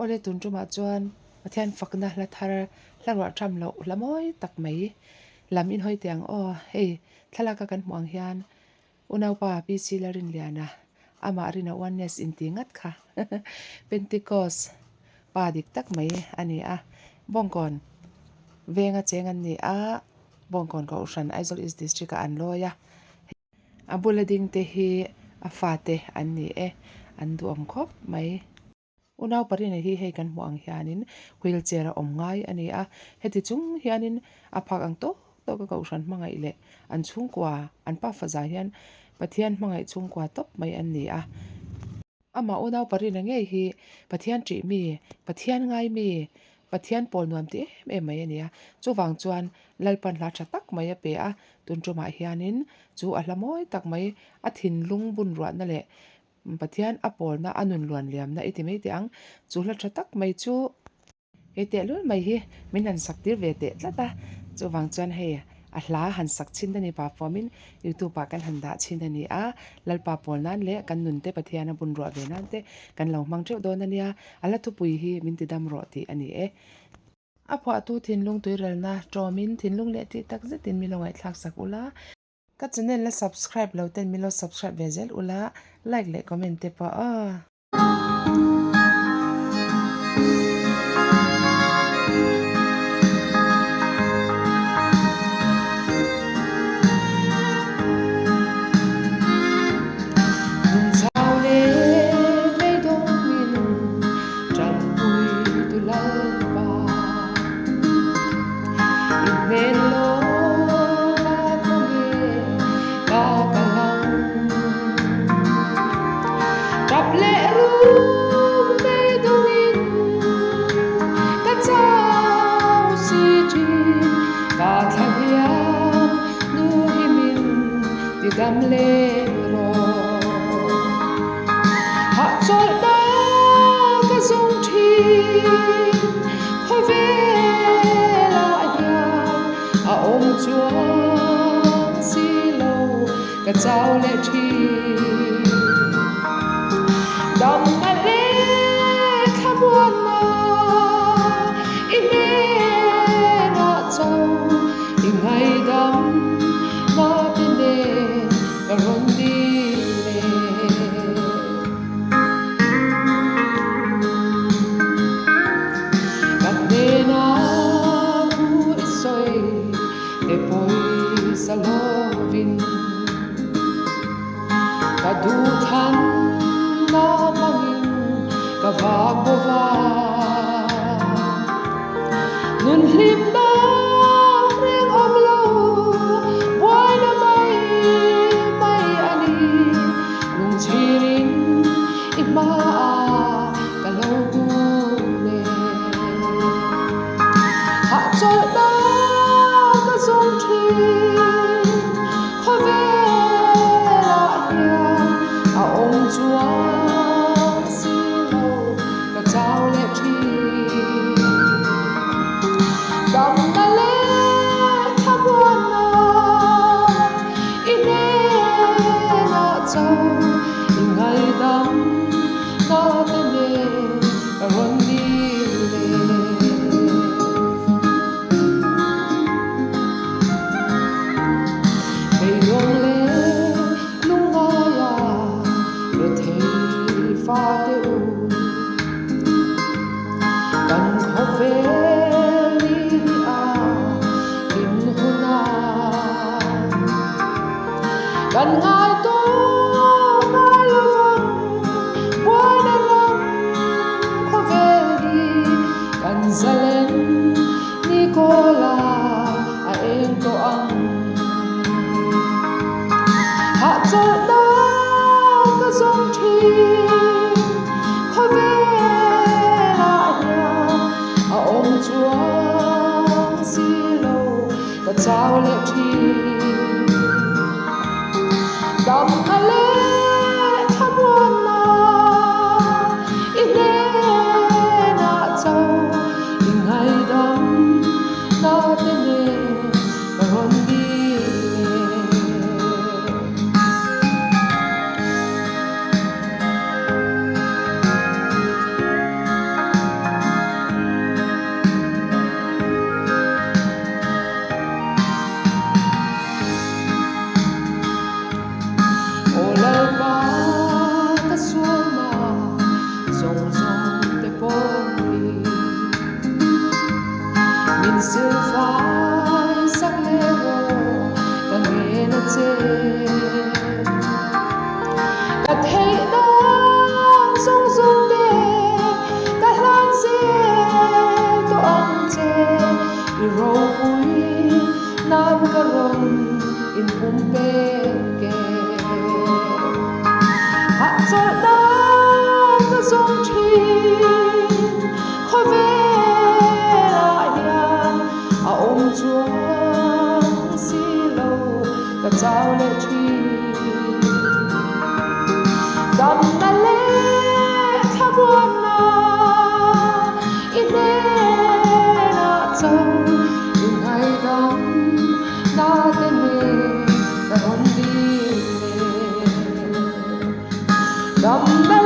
ole tun tuma chuan pathian fakna la thar hlarwa tham lo lamoi tak mai lam in hoi tiang o hei thalaka kan hmuang hian unau pa PC larin liana ama rina oneness in tingat kha Pentecost pa dik tak mai ani a bongkon venga chengan ni a bongkon ka ushan Aizawl East District an loya a bulading te hi a fate an ni an duam khop mai unau parin hi hei kan hmuang hianin wheelchair a om ngai ani a heti chung hianin a phak ang to ka ushan hmangai le an chhungkwa an pa faza hian pathian hmangai chhungkwa top mai an ni a ama unau parin nge hi pathian tri mi pathian ngai mi pathian pol nuam ti em mai ania chuwang chuan lalpan hla tha tak mai a pe a tun tuma hianin chu a hlamoi tak mai a thin lung bun ruat na le pathian a pol na anun luan liam na iti mai tiang chu hla tha tak mai chu ete lul mai hi min an sak tir ve te tlata chuwang chuan hei a hla han sak chin dani pa formin youtube pa kan handa chin ani a lalpa pol nan le kan nun te pathian a bun ro ve nan te kan lo mang theu don ania ala thu pui hi min ti dam ro ti ani a phwa tu thin lung tuiral na tawmin thin lung le ti tak zetin mi lo ngai thlak sak ula ka channel la subscribe lo ten mi lo subscribe ve zel ula like le comment te pa a gam le ro ha chol da ka zong thi kho ve la ya a om chuan si lo ka chau le thi dam na le khamwan na ine na chau ingai dam na tine Rondi le Cadena ku isoi depois a lovin Kadu than na mangin kavag bova Nun hlim na reng om lo Why na Chirin ima kalau gune ha chol da ka zong thi kho ve la ya a om chuan si lo ka chau le thi dam na le khamwan na ine na chau ngai dam na te ne ron ni le ei yong le lunga ya re thei fa te u kan kho ve ni a kin huna kan ngai to Zalen Nicola a ento ang ha chol da ka zong thi kho ve la ya a om chuan si lo ka chau le thi dam a le khamwan na ine na chau ngai dam na te ne ron di siêu phái sắc lê rô cả nghe nó chê cả thấy đang rung rung đê cả lan dê to ông chê i rô bùi nam cả rồng in bùm bê kê hạ cho đang cả rung thuyền khó về lại hiền à ông chúa xí lâu cả cháu lệ thuyền đầm na lê thả buồn na ine na châu in ngày đắm na tên nè na hôn đi nè đầm na